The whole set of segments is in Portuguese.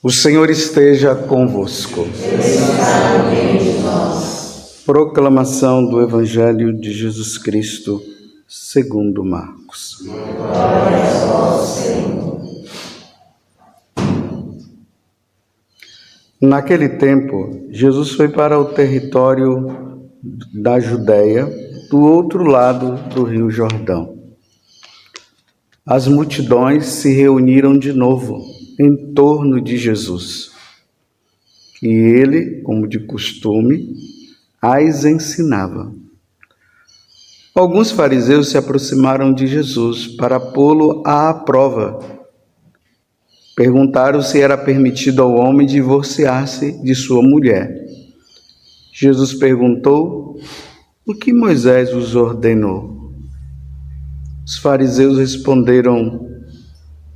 O Senhor esteja convosco. Proclamação do Evangelho de Jesus Cristo, segundo Marcos. Glória a vós, Senhor. Naquele tempo, Jesus foi para o território da Judéia, do outro lado do rio Jordão. As multidões se reuniram de novo em torno de Jesus. E ele, como de costume, as ensinava. Alguns fariseus se aproximaram de Jesus para pô-lo à prova. Perguntaram se era permitido ao homem divorciar-se de sua mulher. Jesus perguntou: o que Moisés os ordenou? Os fariseus responderam: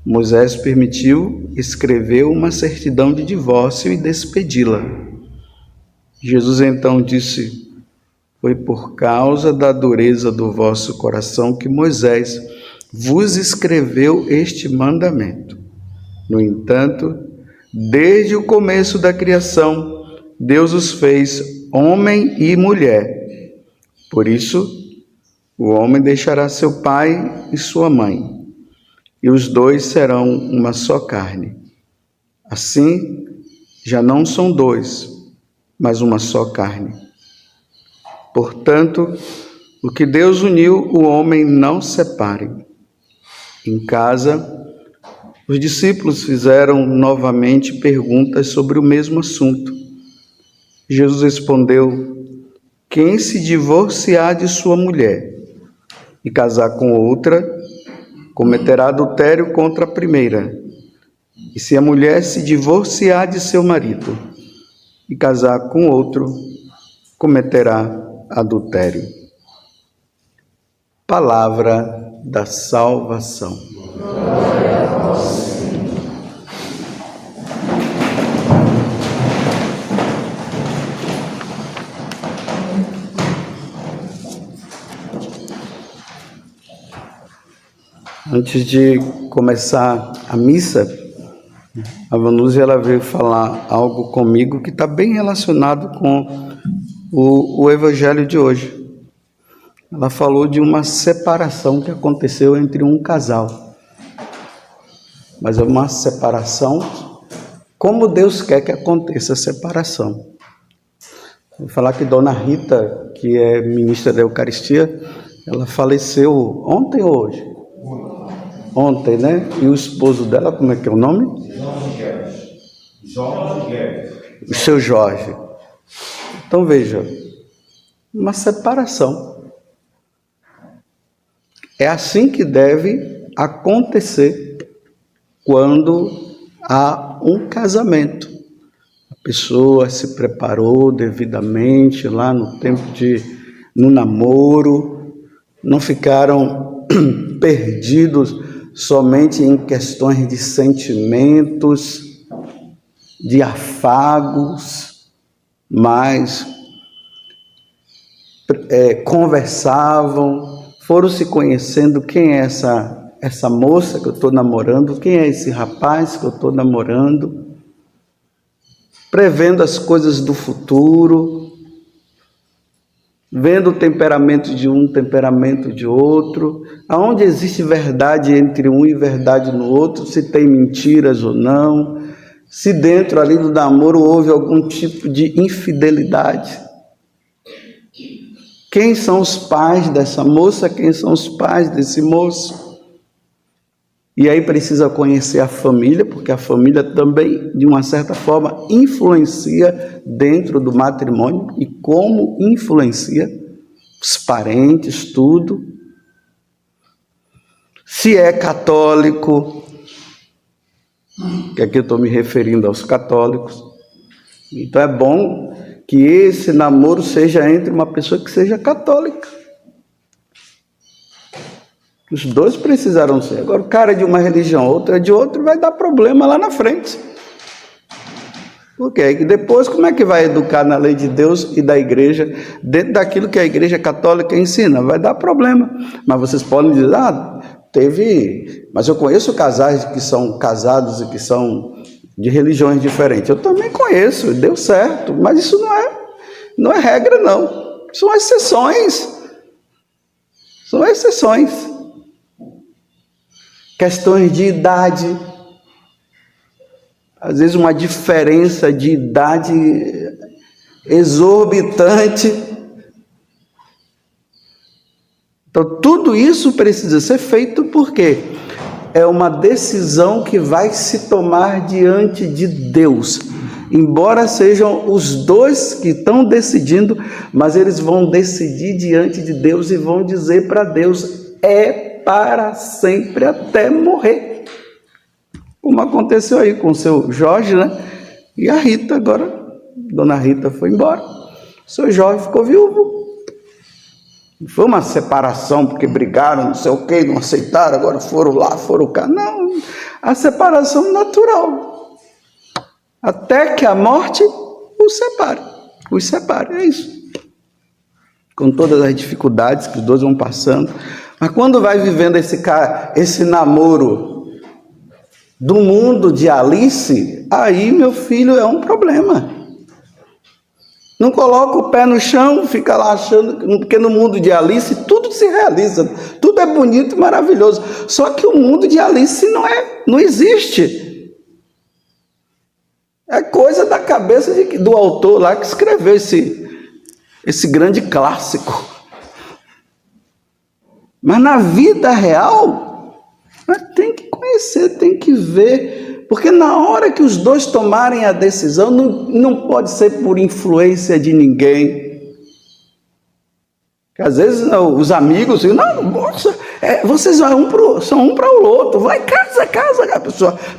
Moisés permitiu escrever uma certidão de divórcio e despedi-la. Jesus então disse: foi por causa da dureza do vosso coração que Moisés vos escreveu este mandamento. No entanto, desde o começo da criação, Deus os fez homem e mulher. Por isso, o homem deixará seu pai e sua mãe, e os dois serão uma só carne. Assim, já não são dois, mas uma só carne. Portanto, o que Deus uniu, o homem não separe. Em casa, os discípulos fizeram novamente perguntas sobre o mesmo assunto. Jesus respondeu: quem se divorciar de sua mulher e casar com outra, cometerá adultério contra a primeira. E se a mulher se divorciar de seu marido e casar com outro, cometerá adultério. Palavra da salvação. Glória a vós, Senhor. Antes de começar a missa, a Vanúzia ela veio falar algo comigo que está bem relacionado com o Evangelho de hoje. Ela falou de uma separação que aconteceu entre um casal. Mas é uma separação como Deus quer que aconteça a separação. Vou falar que Dona Rita, que é ministra da Eucaristia, ela faleceu ontem ou hoje? Ontem, né? E o esposo dela, como é que é o nome? Jorge Guedes. O seu Jorge. Então veja, uma separação. É assim que deve acontecer quando há um casamento. A pessoa se preparou devidamente lá no tempo no namoro, não ficaram perdidos somente em questões de sentimentos, de afagos, mas conversavam, foram se conhecendo. Quem é essa moça que eu estou namorando? Quem é esse rapaz que eu estou namorando? Prevendo as coisas do futuro, vendo o temperamento de um, temperamento de outro, aonde existe verdade entre um e verdade no outro, se tem mentiras ou não, se dentro ali do namoro houve algum tipo de infidelidade. Quem são os pais dessa moça? Quem são os pais desse moço? E aí precisa conhecer a família, porque a família também, de uma certa forma, influencia dentro do matrimônio. E como influencia os parentes, tudo. Se é católico, que aqui eu estou me referindo aos católicos, então é bom que esse namoro seja entre uma pessoa que seja católica. Os dois precisarão ser. Agora, o cara é de uma religião, outra é de outra, vai dar problema lá na frente. Por quê? E depois, como é que vai educar na lei de Deus e da igreja, dentro daquilo que a igreja católica ensina? Vai dar problema. Mas vocês podem dizer, mas eu conheço casais que são casados e que são de religiões diferentes. Eu também conheço, deu certo, mas isso não é regra, não. São exceções. São exceções. Questões de idade. Às vezes uma diferença de idade exorbitante. Então tudo isso precisa ser feito porque é uma decisão que vai se tomar diante de Deus. Embora sejam os dois que estão decidindo, mas eles vão decidir diante de Deus e vão dizer para Deus: é para sempre até morrer. Como aconteceu aí com o seu Jorge, né? E a Rita agora. Dona Rita foi embora. O seu Jorge ficou viúvo. Não foi uma separação porque brigaram, não sei o quê, não aceitaram, agora foram lá, foram cá. Não, a separação natural. Até que a morte os separe, é isso. Com todas as dificuldades que os dois vão passando. Mas quando vai vivendo esse namoro do mundo de Alice, aí, meu filho, é um problema. Não coloca o pé no chão, fica lá achando, porque no mundo de Alice tudo se realiza, tudo é bonito e maravilhoso. Só que o mundo de Alice não existe. É coisa da cabeça do autor lá que escreveu esse grande clássico. Mas na vida real, tem que conhecer, tem que ver. Porque na hora que os dois tomarem a decisão, não pode ser por influência de ninguém. Porque às vezes os amigos dizem: não, moça, vocês são um para o outro, vai, casa. A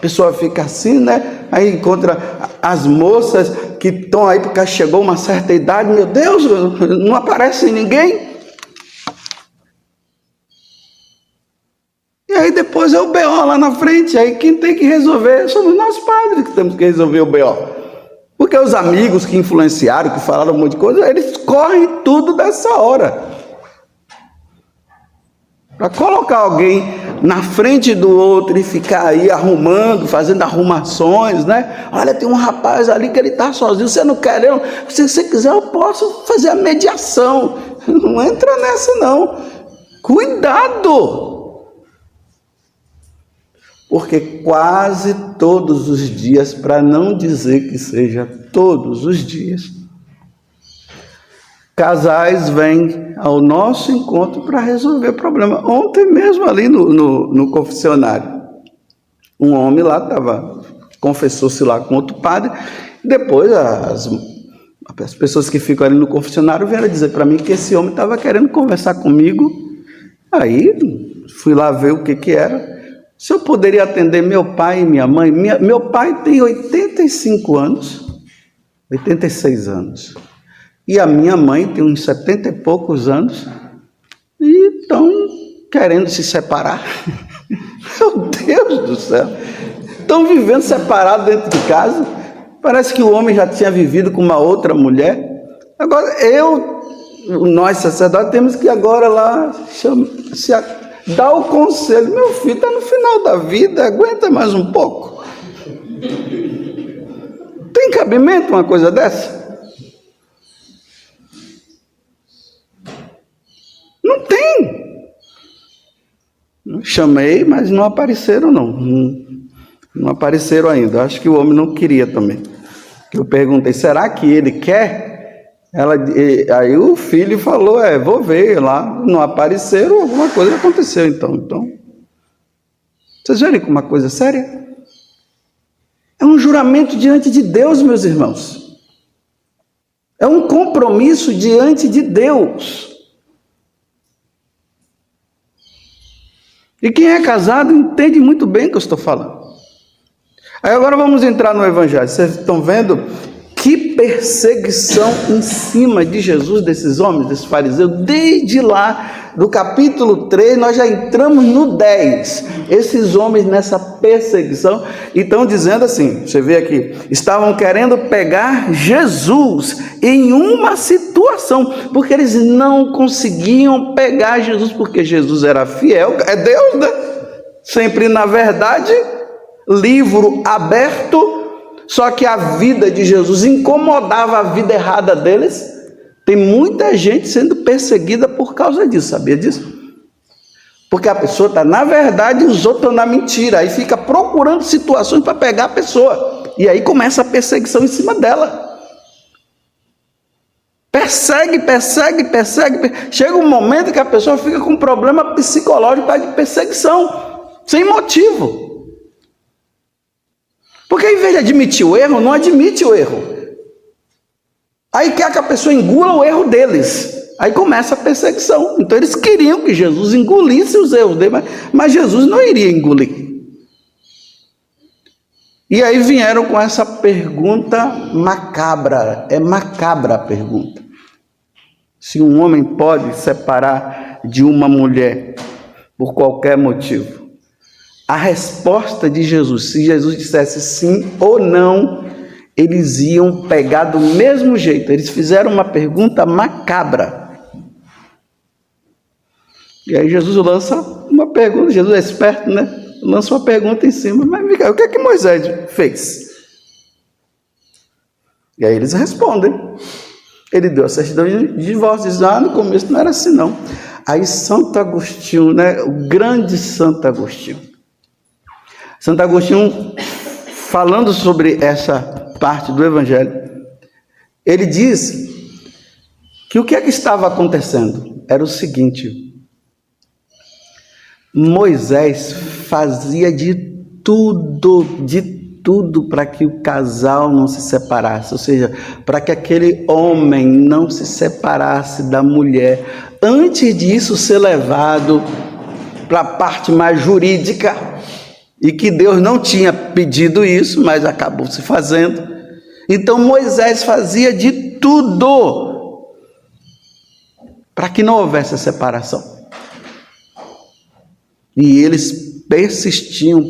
pessoa fica assim, né? Aí encontra as moças que estão aí porque chegou uma certa idade, meu Deus, não aparece ninguém. E aí depois é o B.O. lá na frente, aí quem tem que resolver somos nós padres que temos que resolver o B.O. Porque os amigos que influenciaram, que falaram um monte de coisa, eles correm tudo dessa hora. Para colocar alguém na frente do outro e ficar aí arrumando, fazendo arrumações, né? Olha, tem um rapaz ali que ele está sozinho, você não quer, não? Se você quiser eu posso fazer a mediação. Não entra nessa não. Cuidado! Porque quase todos os dias, para não dizer que seja todos os dias, casais vêm ao nosso encontro para resolver o problema. Ontem mesmo ali no confessionário, um homem lá confessou-se lá com outro padre, e depois as pessoas que ficam ali no confessionário vieram dizer para mim que esse homem estava querendo conversar comigo. Aí fui lá ver o que era. Se eu poderia atender meu pai e minha mãe, meu pai tem 86 anos, e a minha mãe tem uns 70 e poucos anos, e estão querendo se separar. Meu Deus do céu, estão vivendo separados dentro de casa, parece que o homem já tinha vivido com uma outra mulher, agora nós sacerdotes temos que agora lá dá o conselho: meu filho está no final da vida, aguenta mais um pouco. Tem cabimento uma coisa dessa? Não tem. Chamei, mas não apareceram não apareceram ainda. Acho que o homem não queria também. Eu perguntei: será que ele quer? Aí o filho falou: vou ver lá. Não apareceram, alguma coisa aconteceu então. Vocês verem como uma coisa séria? É um juramento diante de Deus, meus irmãos. É um compromisso diante de Deus. E quem é casado entende muito bem o que eu estou falando. Aí agora vamos entrar no Evangelho. Vocês estão vendo que perseguição em cima de Jesus, desses homens, desses fariseus, desde lá do capítulo 3, nós já entramos no 10, esses homens nessa perseguição, e estão dizendo assim, você vê aqui, estavam querendo pegar Jesus em uma situação, porque eles não conseguiam pegar Jesus, porque Jesus era fiel, é Deus, né? Sempre na verdade, livro aberto, Só que a vida de Jesus incomodava a vida errada deles. Tem muita gente sendo perseguida por causa disso, sabia disso? Porque a pessoa está na verdade e os outros estão na mentira. Aí fica procurando situações para pegar a pessoa. E aí começa a perseguição em cima dela. Persegue. Chega um momento que a pessoa fica com um problema psicológico de perseguição, sem motivo. Porque em vez de admitir o erro, não admite o erro. Aí quer que a pessoa engula o erro deles. Aí começa a perseguição. Então eles queriam que Jesus engolisse os erros deles, mas Jesus não iria engolir. E aí vieram com essa pergunta macabra. É macabra a pergunta. Se um homem pode separar de uma mulher por qualquer motivo? A resposta de Jesus, se Jesus dissesse sim ou não, eles iam pegar do mesmo jeito. Eles fizeram uma pergunta macabra. E aí Jesus lança uma pergunta. Jesus é esperto, né? Lança uma pergunta em cima. Mas o que é que Moisés fez? E aí eles respondem. Ele deu a certidão de divórcio. Diz, no começo não era assim não. Aí Santo Agostinho, né? O grande Santo Agostinho. Santo Agostinho, falando sobre essa parte do Evangelho, ele diz que o que é que estava acontecendo? Era o seguinte: Moisés fazia de tudo para que o casal não se separasse, ou seja, para que aquele homem não se separasse da mulher, antes disso ser levado para a parte mais jurídica, e que Deus não tinha pedido isso, mas acabou se fazendo. Então Moisés fazia de tudo para que não houvesse a separação. E eles persistiam.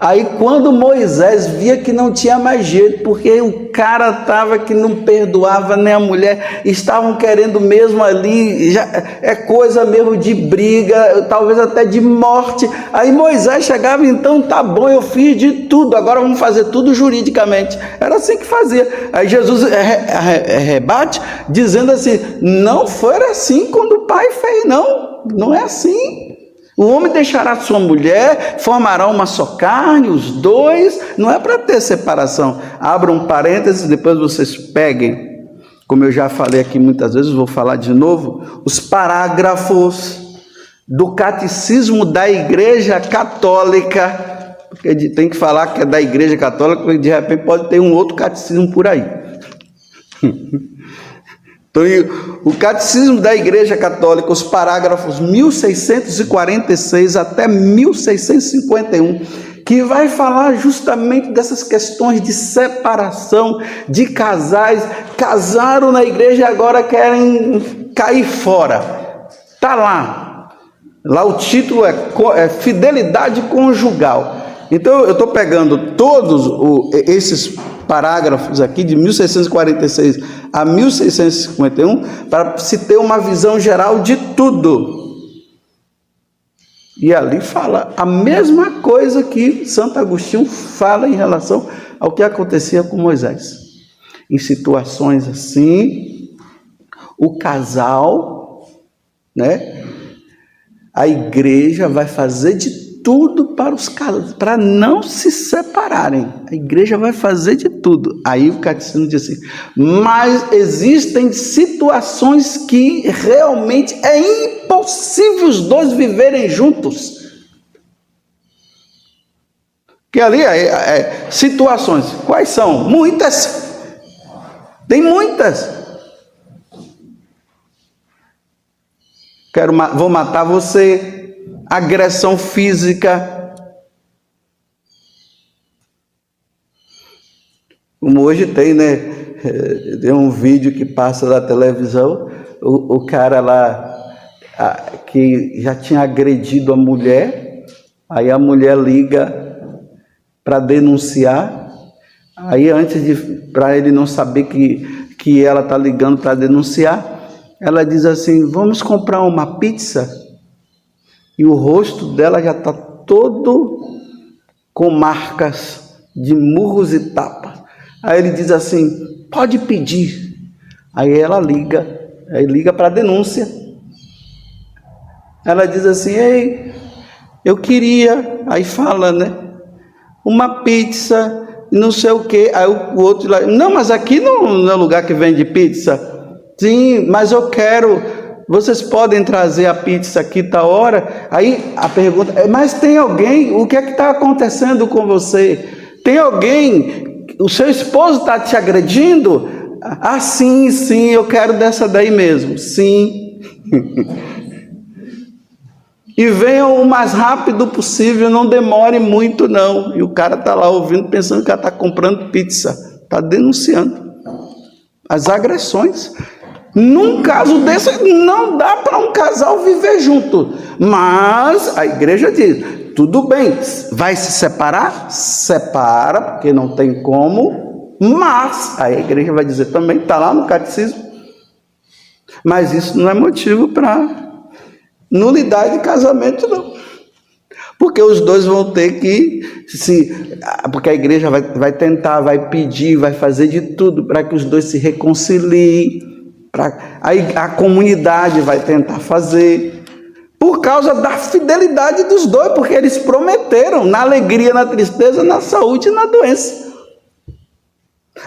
Aí quando Moisés via que não tinha mais jeito, porque o cara estava que não perdoava nem a mulher, estavam querendo mesmo ali, já é coisa mesmo de briga, talvez até de morte. Aí Moisés chegava, então tá bom, eu fiz de tudo, agora vamos fazer tudo juridicamente. Era assim que fazia. Aí Jesus rebate, dizendo assim, não foi assim quando o pai fez, não é assim. O homem deixará sua mulher, formará uma só carne, os dois, não é para ter separação. Abra um parênteses, depois vocês peguem, como eu já falei aqui muitas vezes, vou falar de novo, os parágrafos do Catecismo da Igreja Católica, porque tem que falar que é da Igreja Católica, porque de repente pode ter um outro catecismo por aí. Então, o Catecismo da Igreja Católica, os parágrafos 1646 até 1651, que vai falar justamente dessas questões de separação de casais, casaram na igreja e agora querem cair fora. Está lá o título é Fidelidade Conjugal. Então eu estou pegando todos esses parágrafos aqui de 1646 a 1651 para se ter uma visão geral de tudo. E ali fala a mesma coisa que Santo Agostinho fala em relação ao que acontecia com Moisés. Em situações assim, o casal, né, a igreja vai fazer de tudo para os casos, para não se separarem. A igreja vai fazer de tudo. Aí o catecismo diz assim, mas existem situações que realmente é impossível os dois viverem juntos. Que ali situações, quais são? Muitas. Tem muitas. Vou matar você. Agressão física. Como hoje tem, né? Tem um vídeo que passa na televisão, o cara lá que já tinha agredido a mulher, aí a mulher liga para denunciar, aí para ele não saber que ela está ligando para denunciar, ela diz assim, vamos comprar uma pizza? E o rosto dela já está todo com marcas de murros e tapas. Aí ele diz assim, pode pedir. Aí ela liga para a denúncia. Ela diz assim, ei, eu queria, aí fala, né, uma pizza, não sei o quê. Aí o outro lá, não, mas aqui não é lugar que vende pizza. Sim, mas eu quero, vocês podem trazer a pizza aqui tal hora? Aí a pergunta, mas tem alguém, o que é que está acontecendo com você? Tem alguém, o seu esposo está te agredindo? Ah, sim, eu quero dessa daí mesmo, sim. E venham o mais rápido possível, não demore muito não. E o cara está lá ouvindo, pensando que ela está comprando pizza, está denunciando as agressões. Num caso desse, não dá para um casal viver junto, mas a igreja diz, tudo bem, vai se separar? Separa, porque não tem como, mas a igreja vai dizer também, está lá no catecismo, mas isso não é motivo para nulidade de casamento, não. Porque os dois vão ter que porque a igreja vai tentar, vai pedir, vai fazer de tudo para que os dois se reconciliem, a comunidade vai tentar fazer, por causa da fidelidade dos dois, porque eles prometeram, na alegria, na tristeza, na saúde e na doença.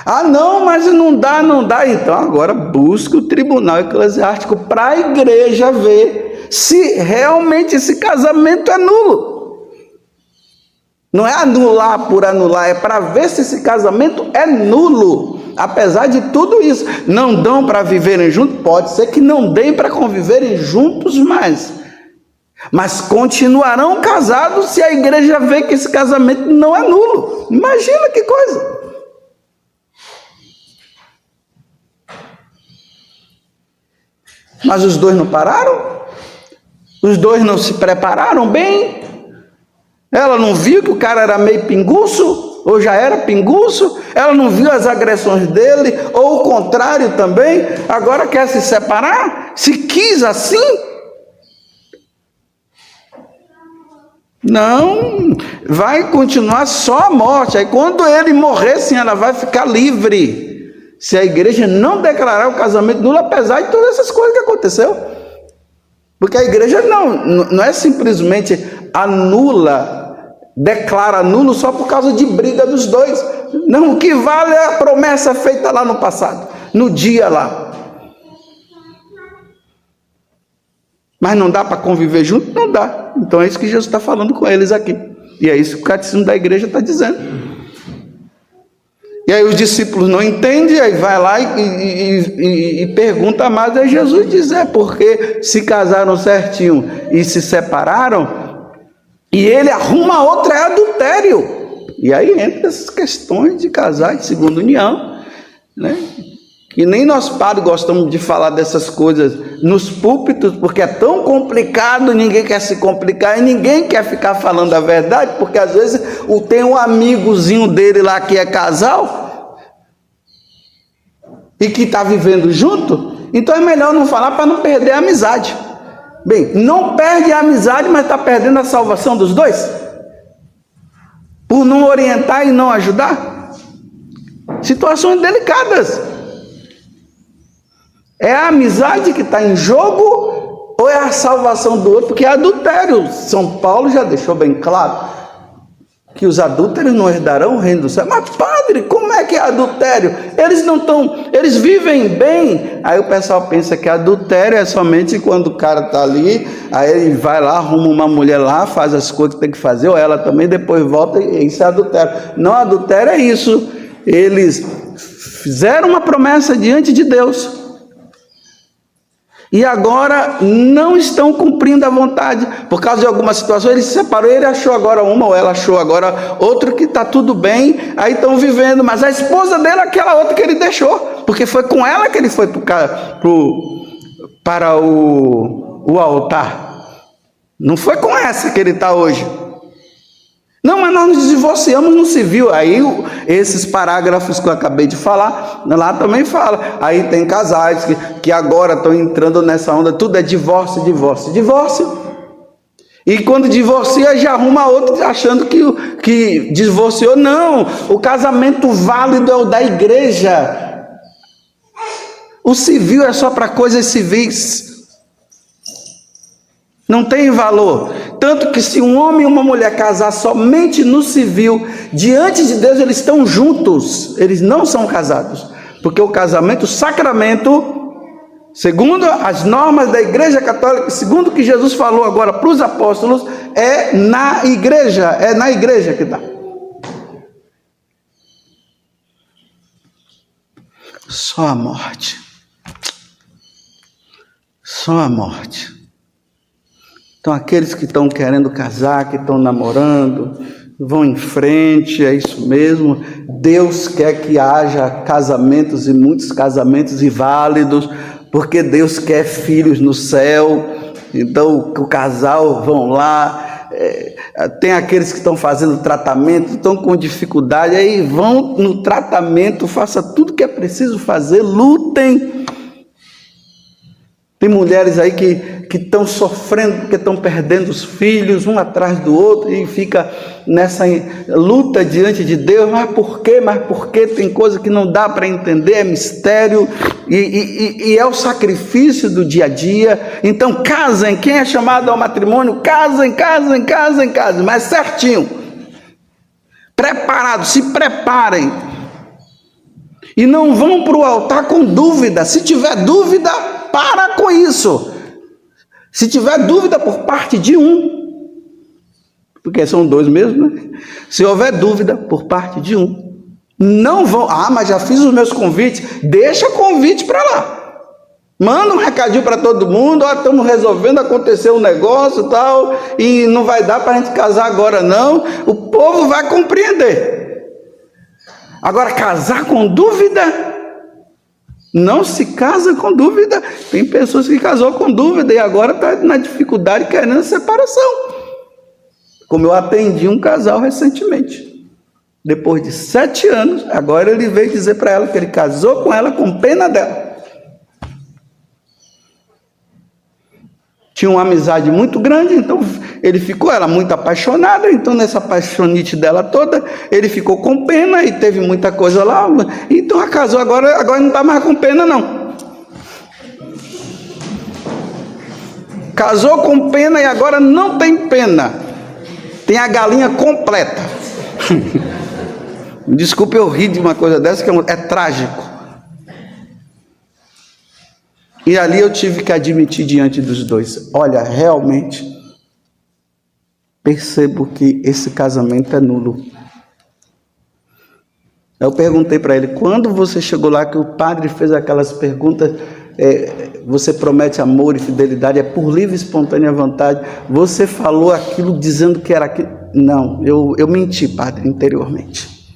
Ah, não, mas não dá. Então agora busca o tribunal eclesiástico para a igreja ver se realmente esse casamento é nulo. Não é anular por anular, é para ver se esse casamento é nulo. Apesar de tudo isso, não dão para viverem juntos, pode ser que não deem para conviverem juntos mais, mas continuarão casados se a igreja vê que esse casamento não é nulo. Imagina que coisa. Mas os dois não pararam? Os dois não se prepararam bem? Ela não viu que o cara era meio pinguço? Ou já era pinguço? Ela não viu as agressões dele? Ou o contrário também? Agora quer se separar? Se quis assim? Não, vai continuar só a morte. Aí quando ele morrer, sim, ela vai ficar livre. Se a igreja não declarar o casamento nulo, apesar de todas essas coisas que aconteceu. Porque a igreja não é simplesmente anula, declara nulo só por causa de briga dos dois. Não, o que vale é a promessa feita lá no passado, no dia lá. Mas não dá para conviver junto? Não dá. Então é isso que Jesus está falando com eles aqui. E é isso que o catecismo da igreja está dizendo. E aí os discípulos não entendem, aí vai lá e pergunta mais, aí Jesus diz, porque se casaram certinho e se separaram, e ele arruma outra, é adultério. E aí entra essas questões de casar de segunda união, né? E nem nós padres gostamos de falar dessas coisas nos púlpitos, porque é tão complicado, ninguém quer se complicar e ninguém quer ficar falando a verdade, porque às vezes tem um amigozinho dele lá que é casal e que está vivendo junto, então é melhor não falar para não perder a amizade. Bem, não perde a amizade, mas está perdendo a salvação dos dois, por não orientar e não ajudar. Situações delicadas. É a amizade que está em jogo ou é a salvação do outro? Porque é adultério. São Paulo já deixou bem claro que os adúlteros não herdarão o reino do céu. Mas padre, como é que é adultério? Eles vivem bem. Aí o pessoal pensa que adultério é somente quando o cara está ali, aí ele vai lá, arruma uma mulher lá, faz as coisas que tem que fazer, ou ela também, depois volta, e isso é adultério. Não, adultério é isso. Eles fizeram uma promessa diante de Deus e agora não estão cumprindo a vontade, por causa de alguma situação. Ele se separou, ele achou agora uma, ou ela achou agora outro que está tudo bem, aí estão vivendo, mas a esposa dele é aquela outra que ele deixou, porque foi com ela que ele foi para o altar, não foi com essa que ele está hoje. Não, mas nós nos divorciamos no civil. Aí esses parágrafos que eu acabei de falar, lá também fala. Aí tem casais que agora estão entrando nessa onda, tudo é divórcio. E quando divorcia, já arruma outro achando que divorciou. Não, o casamento válido é o da igreja. O civil é só para coisas civis. Não tem valor. Tanto que se um homem e uma mulher casar somente no civil, diante de Deus eles estão juntos. Eles não são casados. Porque o casamento, o sacramento, segundo as normas da Igreja Católica, segundo o que Jesus falou agora para os apóstolos, é na igreja que dá. Só a morte. Só a morte. Então aqueles que estão querendo casar, que estão namorando, vão em frente, é isso mesmo. Deus quer que haja casamentos e muitos casamentos e válidos, porque Deus quer filhos no céu. Então o casal vão lá, tem aqueles que estão fazendo tratamento, estão com dificuldade, aí vão no tratamento, faça tudo que é preciso fazer, lutem. Tem mulheres aí que estão sofrendo porque estão perdendo os filhos um atrás do outro e fica nessa luta diante de Deus. Mas por quê? Tem coisa que não dá para entender, é mistério e é o sacrifício do dia a dia. Então casem, quem é chamado ao matrimônio, casem, mas certinho, preparados, se preparem e não vão para o altar com dúvida. Se tiver dúvida, para com isso. Se tiver dúvida por parte de um, porque são dois mesmo, né? Se houver dúvida por parte de um, não vão. Mas já fiz os meus convites. Deixa o convite para lá. Manda um recadinho para todo mundo. Estamos resolvendo, acontecer um negócio e tal, e não vai dar para a gente casar agora não. O povo vai compreender. Agora, casar com dúvida, não se casa com dúvida. Tem pessoas que casou com dúvida e agora está na dificuldade querendo separação. Como eu atendi um casal recentemente. Depois de 7 anos, agora ele veio dizer para ela que ele casou com ela com pena dela. Tinha uma amizade muito grande, então ele ficou, ela muito apaixonada, então nessa apaixonite dela toda, ele ficou com pena e teve muita coisa lá, então ela casou, agora não está mais com pena não. Casou com pena e agora não tem pena, tem a galinha completa. Desculpe eu rir de uma coisa dessa, que é trágico. E ali eu tive que admitir diante dos dois: olha, realmente percebo que esse casamento é nulo. Eu perguntei para ele: quando você chegou lá que o padre fez aquelas perguntas, você promete amor e fidelidade, é por livre e espontânea vontade, você falou aquilo dizendo que era aquilo? Não, eu menti, padre, interiormente.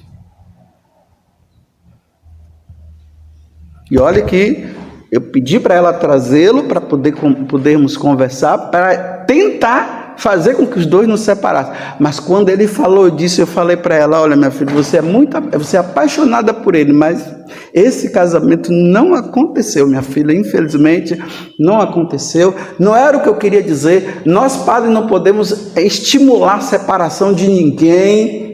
E olha que eu pedi para ela trazê-lo para podermos conversar, para tentar fazer com que os dois nos separassem. Mas quando ele falou disso, eu falei para ela: olha, minha filha, você é apaixonada por ele, mas esse casamento não aconteceu, minha filha, infelizmente não aconteceu. Não era o que eu queria dizer. Nós, padres, não podemos estimular a separação de ninguém.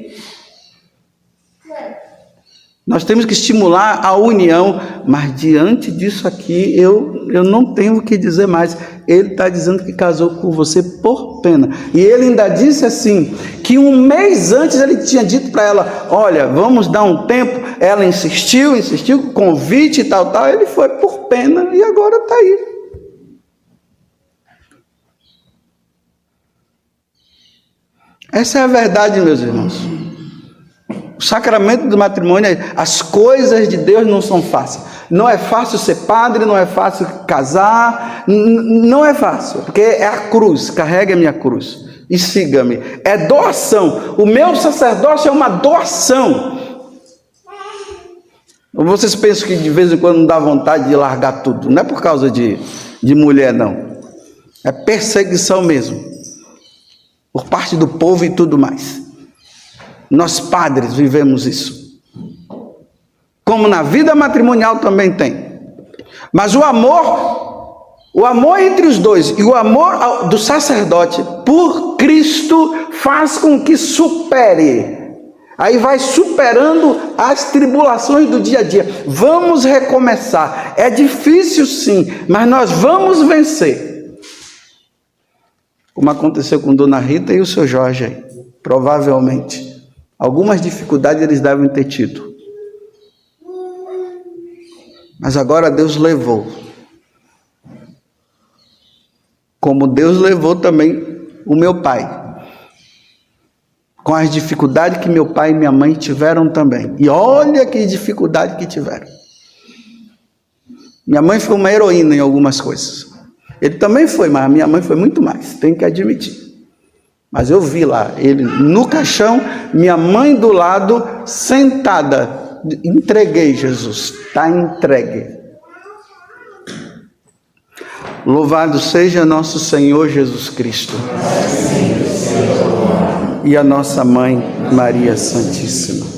Nós temos que estimular a união, mas diante disso aqui, eu não tenho o que dizer mais. Ele está dizendo que casou com você por pena. E ele ainda disse assim, que um mês antes ele tinha dito para ela: olha, vamos dar um tempo. Ela insistiu, convite e tal. Ele foi por pena e agora está aí. Essa é a verdade, meus irmãos. O sacramento do matrimônio, as coisas de Deus não são fáceis. Não é fácil ser padre, não é fácil casar, não é fácil, porque é a cruz. Carregue a minha cruz e siga-me. É doação. O meu sacerdócio é uma doação. Vocês pensam que de vez em quando não dá vontade de largar tudo? Não é por causa de mulher, não. É perseguição mesmo, por parte do povo e tudo mais. Nós padres vivemos isso. Como na vida matrimonial também tem. Mas o amor O amor entre os dois e o amor do sacerdote por Cristo faz com que supere. Aí vai superando as tribulações do dia a dia. Vamos recomeçar. É difícil sim, mas nós vamos vencer. Como aconteceu com Dona Rita e o seu Jorge aí. Provavelmente. Algumas dificuldades eles devem ter tido. Mas agora Deus levou. Como Deus levou também o meu pai. Com as dificuldades que meu pai e minha mãe tiveram também. E olha que dificuldade que tiveram. Minha mãe foi uma heroína em algumas coisas. Ele também foi, mas a minha mãe foi muito mais. Tenho que admitir. Mas eu vi lá, ele no caixão, minha mãe do lado, sentada. Entreguei, Jesus. Está entregue. Louvado seja nosso Senhor Jesus Cristo. E a nossa Mãe Maria Santíssima.